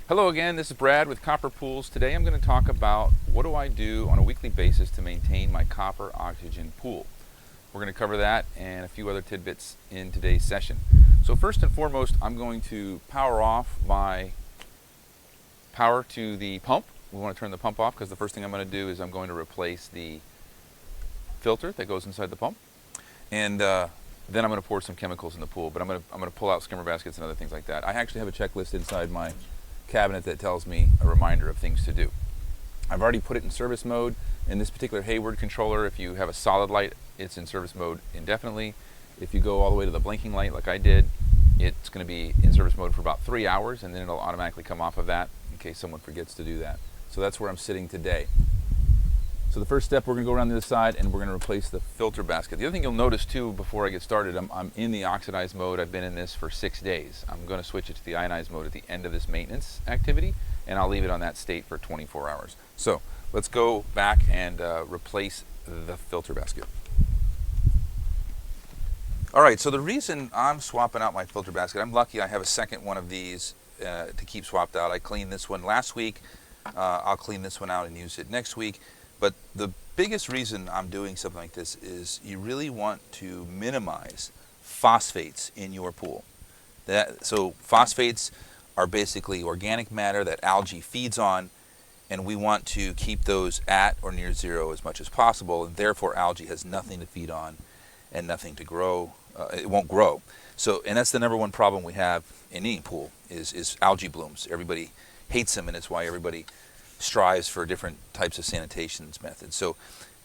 Hello again, this is Brad with Copper Pools. Today I'm going to talk about what do I do on a weekly basis to maintain my copper oxygen pool. We're going to cover that and a few other tidbits in today's session. So first and foremost, I'm going to power off my power to the pump. We want to turn the pump off because the first thing I'm going to do is I'm going to replace the filter that goes inside the pump. And then I'm going to pour some chemicals in the pool, but I'm going to pull out skimmer baskets and other things like that. I actually have a checklist inside my cabinet that tells me a reminder of things to do. I've already put it in service mode. In this particular Hayward controller, if you have a solid light, it's in service mode indefinitely. If you go all the way to the blinking light like I did, it's going to be in service mode for about 3 hours, and then it'll automatically come off of that in case someone forgets to do that. So that's where I'm sitting today. So the first step, we're going to go around to the side and we're going to replace the filter basket. The other thing you'll notice too before I get started, I'm in the oxidized mode. I've been in this for 6 days. I'm going to switch it to the ionized mode at the end of this maintenance activity, and I'll leave it on that state for 24 hours. So let's go back and replace the filter basket. All right, so the reason I'm swapping out my filter basket, I'm lucky I have a second one of these to keep swapped out. I cleaned this one last week. I'll clean this one out and use it next week. But the biggest reason I'm doing something like this is you really want to minimize phosphates in your pool. So phosphates are basically organic matter that algae feeds on, and we want to keep those at or near zero as much as possible, and therefore algae has nothing to feed on and nothing to grow. It won't grow. So, and that's the number one problem we have in any pool is algae blooms. Everybody hates them, and it's why everybody strives for different types of sanitation methods. So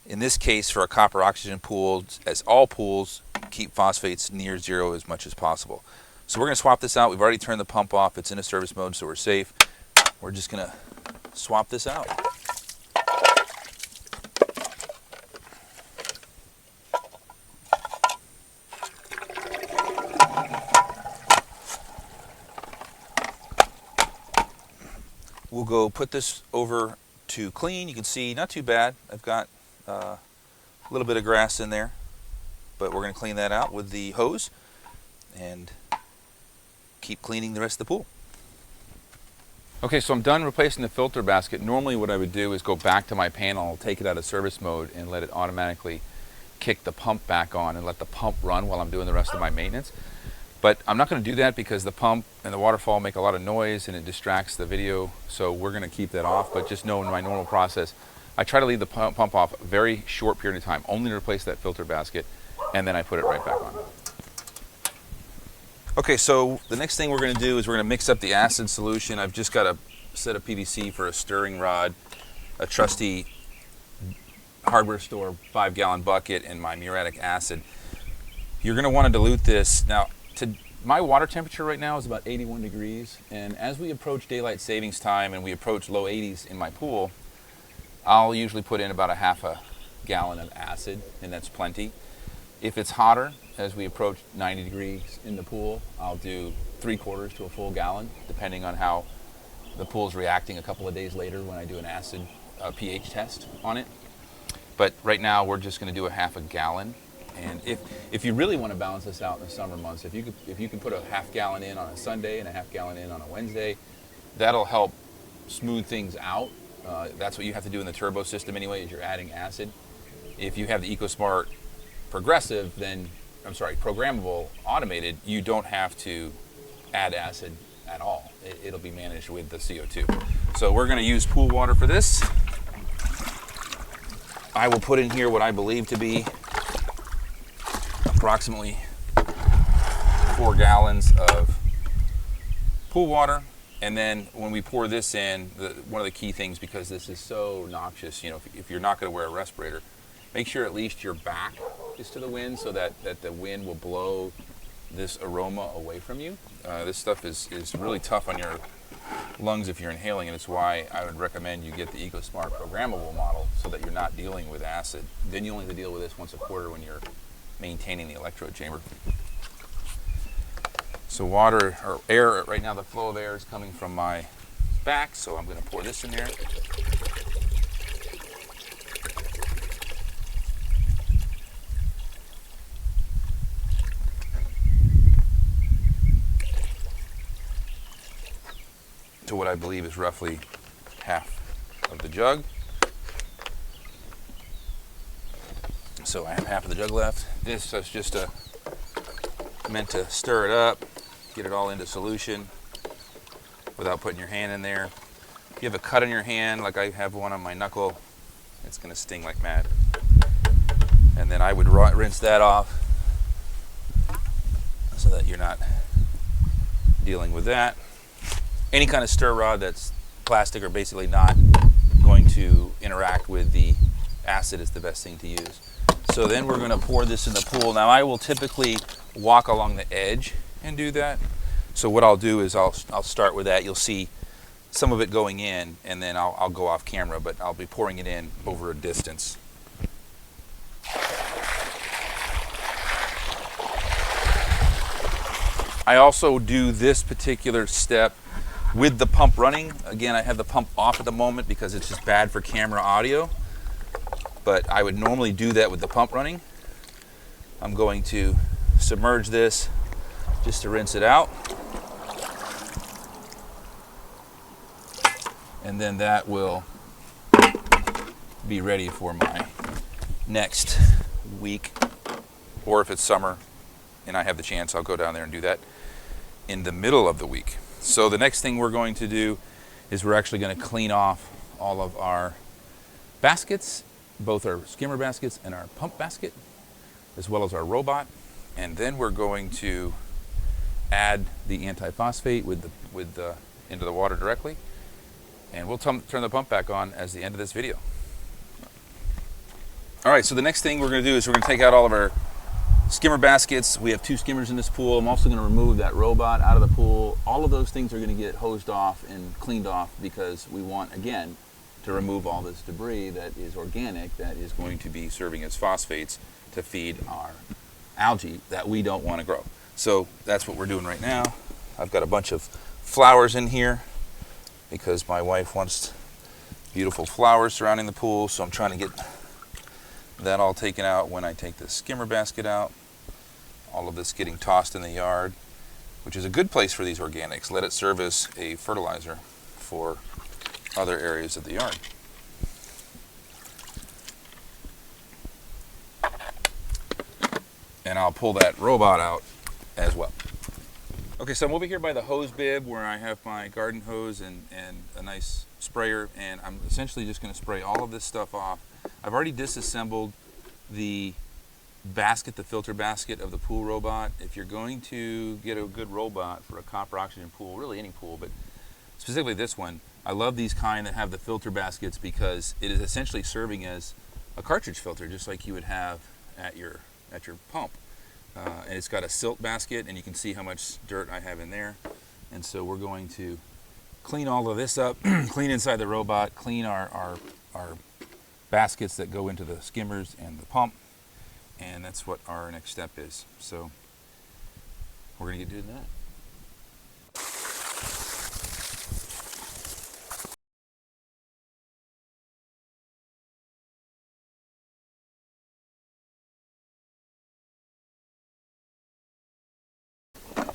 in this case, for a copper oxygen pool, as all pools, keep phosphates near zero as much as possible. So we're going to swap this out. We've already turned the pump off. It's in a service mode, so we're safe. We're just going to swap this out. We'll go put this over to clean. You can see not too bad. I've got a little bit of grass in there, but we're going to clean that out with the hose and keep cleaning the rest of the pool. Okay, so I'm done replacing the filter basket. Normally what I would do is go back to my panel, take it out of service mode, and let it automatically kick the pump back on and let the pump run while I'm doing the rest of my maintenance. But I'm not going to do that because the pump and the waterfall make a lot of noise and it distracts the video, so we're going to keep that off. But just know in my normal process, I try to leave the pump off a very short period of time, only to replace that filter basket, and then I put it right back on. Okay, so the next thing we're going to do is we're going to mix up the acid solution. I've just got a set of PVC for a stirring rod, a trusty hardware store 5-gallon bucket, and my muriatic acid. You're going to want to dilute this. Now, my water temperature right now is about 81 degrees, and as we approach daylight savings time and we approach low 80s in my pool, I'll usually put in about a half a gallon of acid, and that's plenty. If it's hotter, as we approach 90 degrees in the pool, I'll do 3/4 to a full gallon, depending on how the pool's reacting a couple of days later when I do an acid pH test on it. But right now we're just going to do a half a gallon. And if you really want to balance this out in the summer months, if you can put a half gallon in on a Sunday and a half gallon in on a Wednesday, that'll help smooth things out. That's what you have to do in the turbo system anyway, is you're adding acid. If you have the EcoSmarte progressive, then, I'm sorry, programmable, automated, you don't have to add acid at all. It'll be managed with the CO2. So we're going to use pool water for this. I will put in here what I believe to be approximately 4 gallons of pool water, and then when we pour this in, one of the key things, because this is so noxious, you know, if you're not going to wear a respirator, make sure at least your back is to the wind so that the wind will blow this aroma away from you. This stuff is really tough on your lungs if you're inhaling, and it's why I would recommend you get the EcoSmarte programmable model so that you're not dealing with acid. Then you only have to deal with this once a quarter when you're maintaining the electrode chamber. So water, or air, right now the flow of air is coming from my back, so I'm going to pour this in there. to what I believe is roughly half of the jug. So I have half of the jug left. This is just meant to stir it up, get it all into solution without putting your hand in there. If you have a cut on your hand, like I have one on my knuckle, it's going to sting like mad. And then I would rinse that off so that you're not dealing with that. Any kind of stir rod that's plastic or basically not going to interact with the acid is the best thing to use. So then we're going to pour this in the pool. Now I will typically walk along the edge and do that. So what I'll do is I'll start with that. You'll see some of it going in, and then I'll go off camera, but I'll be pouring it in over a distance. I also do this particular step with the pump running. Again, I have the pump off at the moment because it's just bad for camera audio, but I would normally do that with the pump running. I'm going to submerge this just to rinse it out. And then that will be ready for my next week. Or if it's summer and I have the chance, I'll go down there and do that in the middle of the week. So the next thing we're going to do is we're actually going to clean off all of our baskets, both our skimmer baskets and our pump basket, as well as our robot. And then we're going to add the antiphosphate into the water directly. And we'll turn the pump back on as the end of this video. All right, so the next thing we're going to do is we're going to take out all of our skimmer baskets. We have 2 skimmers in this pool. I'm also going to remove that robot out of the pool. All of those things are going to get hosed off and cleaned off because we want, again, to remove all this debris that is organic, that is going to be serving as phosphates to feed our algae that we don't want to grow. So that's what we're doing right now. I've got a bunch of flowers in here because my wife wants beautiful flowers surrounding the pool, so I'm trying to get that all taken out when I take the skimmer basket out. All of this getting tossed in the yard, which is a good place for these organics. Let it serve as a fertilizer for other areas of the yard. And I'll pull that robot out as well. Okay, so I'm over here by the hose bib where I have my garden hose and a nice sprayer, and I'm essentially just going to spray all of this stuff off. I've already disassembled the basket, the filter basket of the pool robot. If you're going to get a good robot for a copper oxygen pool, really any pool, but specifically this one, I love these kind that have the filter baskets because it is essentially serving as a cartridge filter, just like you would have at your pump. And it's got a silt basket, and you can see how much dirt I have in there. And so we're going to clean all of this up, clean inside the robot, clean our baskets that go into the skimmers and the pump, and that's what our next step is. So we're going to get doing that.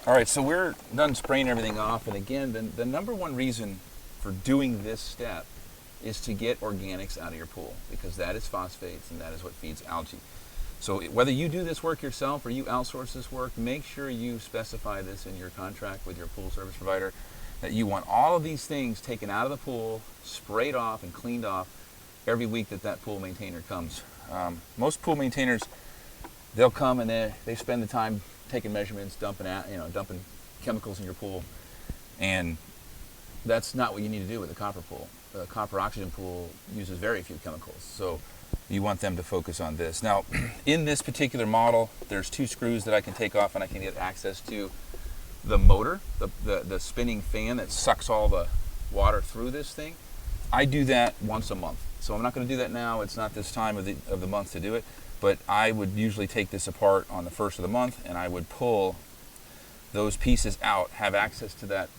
All right, so we're done spraying everything off, and again, the number one reason for doing this step is to get organics out of your pool, because that is phosphates and that is what feeds algae. So whether you do this work yourself or you outsource this work, make sure you specify this in your contract with your pool service provider, that you want all of these things taken out of the pool, sprayed off and cleaned off every week that pool maintainer comes. Most pool maintainers, they'll come and they spend the time taking measurements, dumping chemicals in your pool, and that's not what you need to do with a copper pool. The copper oxygen pool uses very few chemicals, so you want them to focus on this. Now, in this particular model, there's 2 screws that I can take off, and I can get access to the motor, the spinning fan that sucks all the water through this thing. I do that once a month, so I'm not going to do that now. It's not this time of the month to do it. But I would usually take this apart on the 1st of the month, and I would pull those pieces out, have access to that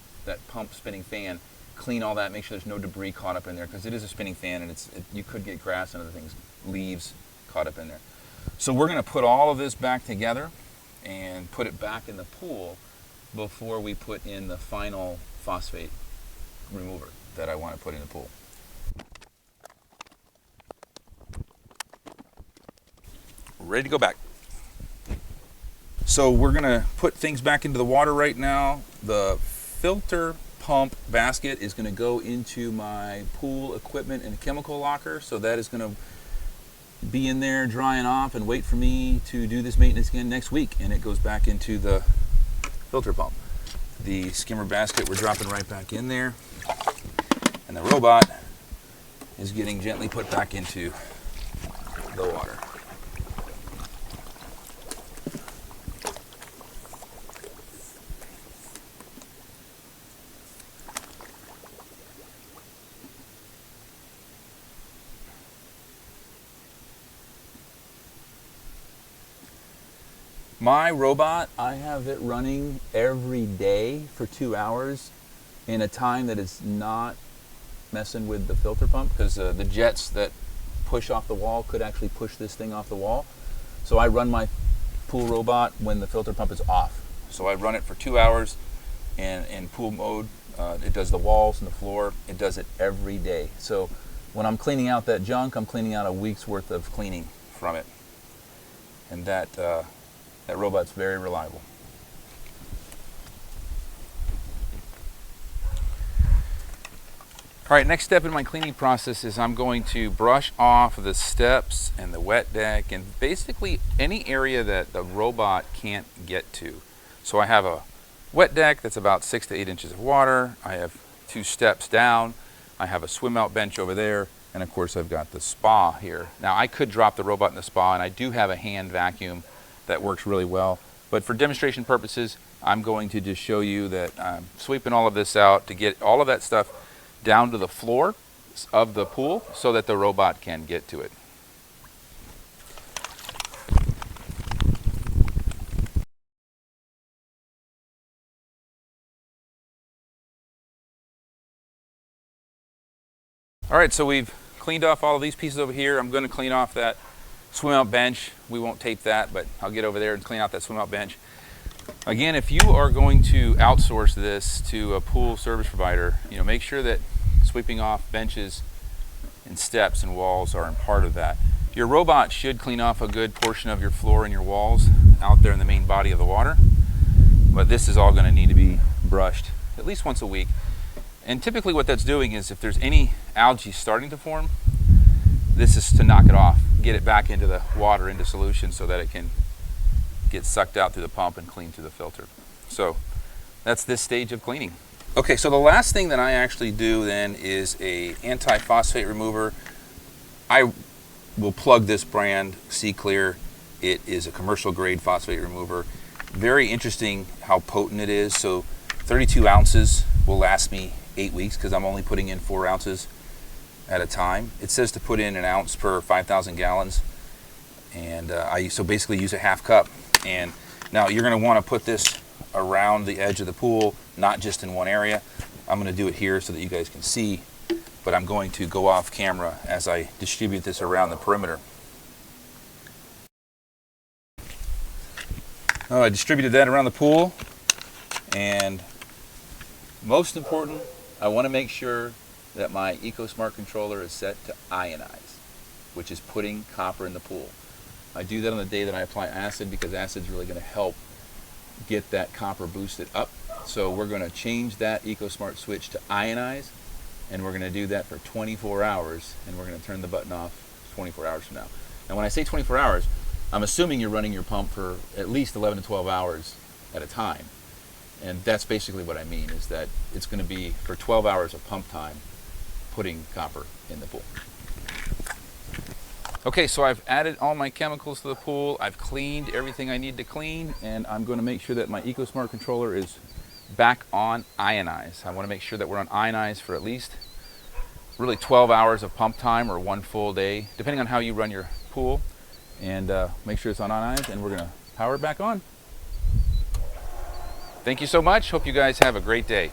pump spinning fan, clean all that, make sure there's no debris caught up in there, because it is a spinning fan, and you could get grass and other things, leaves caught up in there. So we're going to put all of this back together and put it back in the pool before we put in the final phosphate remover that I want to put in the pool. Ready to go back. So we're gonna put things back into the water right now. The filter pump basket is gonna go into my pool equipment and chemical locker. So that is gonna be in there drying off and wait for me to do this maintenance again next week. And it goes back into the filter pump. The skimmer basket we're dropping right back in there. And the robot is getting gently put back into the water. My robot, I have it running every day for 2 hours in a time that is not messing with the filter pump, because the jets that push off the wall could actually push this thing off the wall. So I run my pool robot when the filter pump is off. So I run it for 2 hours and in pool mode. It does the walls and the floor. It does it every day. So when I'm cleaning out that junk, I'm cleaning out a week's worth of cleaning from it. And that robot's very reliable. All right, next step in my cleaning process is I'm going to brush off the steps and the wet deck and basically any area that the robot can't get to. So I have a wet deck that's about 6 to 8 inches of water. I have 2 steps down. I have a swim out bench over there. And of course I've got the spa here. Now I could drop the robot in the spa, and I do have a hand vacuum that works really well. But for demonstration purposes, I'm going to just show you that I'm sweeping all of this out to get all of that stuff down to the floor of the pool so that the robot can get to it. All right, so we've cleaned off all of these pieces over here. I'm going to clean off that swim out bench. We won't tape that, but I'll get over there and clean out that swim out bench. Again, if you are going to outsource this to a pool service provider, make sure that sweeping off benches and steps and walls are a part of that. Your robot should clean off a good portion of your floor and your walls out there in the main body of the water, but this is all going to need to be brushed at least once a week. And typically what that's doing is if there's any algae starting to form, this is to knock it off, get it back into the water, into solution, so that it can get sucked out through the pump and clean through the filter. So that's this stage of cleaning. Okay, so the last thing that I actually do then is a anti-phosphate remover. I will plug this brand, C-Clear. It is a commercial grade phosphate remover. Very interesting how potent it is. So 32 ounces will last me 8 weeks because I'm only putting in 4 ounces at a time. It says to put in 1 ounce per 5,000 gallons, and I so basically use a half cup. And now you're going to want to put this around the edge of the pool, not just in one area. I'm going to do it here so that you guys can see, but I'm going to go off camera as I distribute this around the perimeter. I distributed that around the pool, and most important, I want to make sure that my EcoSmarte controller is set to ionize, which is putting copper in the pool. I do that on the day that I apply acid because acid is really going to help get that copper boosted up. So we're going to change that EcoSmarte switch to ionize, and we're going to do that for 24 hours, and we're going to turn the button off 24 hours from now. Now when I say 24 hours, I'm assuming you're running your pump for at least 11 to 12 hours at a time. And that's basically what I mean, is that it's going to be for 12 hours of pump time putting copper in the pool. Okay, so I've added all my chemicals to the pool. I've cleaned everything I need to clean, and I'm going to make sure that my EcoSmarte controller is back on ionize. I want to make sure that we're on ionize for at least really 12 hours of pump time or 1 full day, depending on how you run your pool. And make sure it's on ionize, and we're going to power it back on. Thank you so much. Hope you guys have a great day.